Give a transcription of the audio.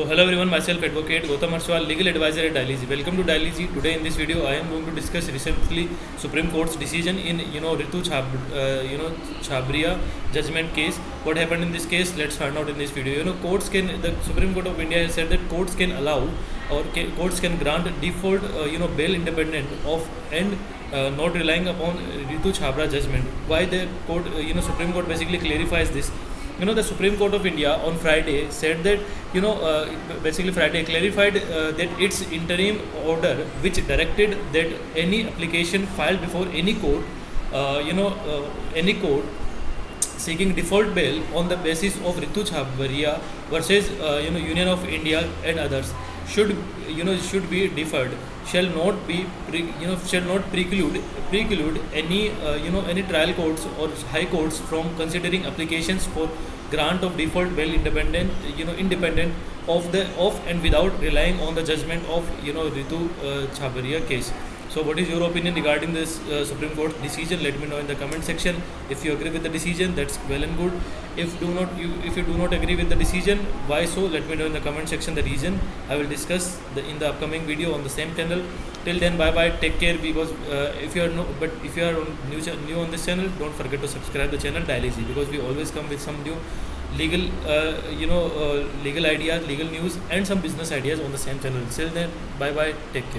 So hello everyone, myself Advocate Gautam Arswal, legal advisor at Dialyzy. Welcome to Dialyzy. Today in this video, I am going to discuss recently Supreme Court's decision in Chhabria judgment case. What happened in this case? Let's find out in this video. The Supreme Court of India has said that courts can allow or courts can grant default bail independent of and not relying upon Ritu Chhabra judgment. Why the court Supreme Court basically clarifies this. The Supreme Court of India on Friday said that basically Friday clarified that its interim order which directed that any application filed before any court any court seeking default bail on the basis of Ritu Chhabria versus Union of India and others should be deferred, shall not preclude any any trial courts or high courts from considering applications for grant of default bail independent of and without relying on the judgment of Ritu Chhabria case. So what is your opinion regarding this Supreme Court decision? Let me know in the comment section. If you agree with the decision, that's well and good. If you do not agree with the decision, why so? Let me know in the comment section the reason. I will discuss in the upcoming video on the same channel. Till then, bye bye. Take care. Because if you are new on this channel, don't forget to subscribe the channel Dialyzy, because we always come with some new legal legal ideas, legal news, and some business ideas on the same channel. Till then, bye bye. Take care.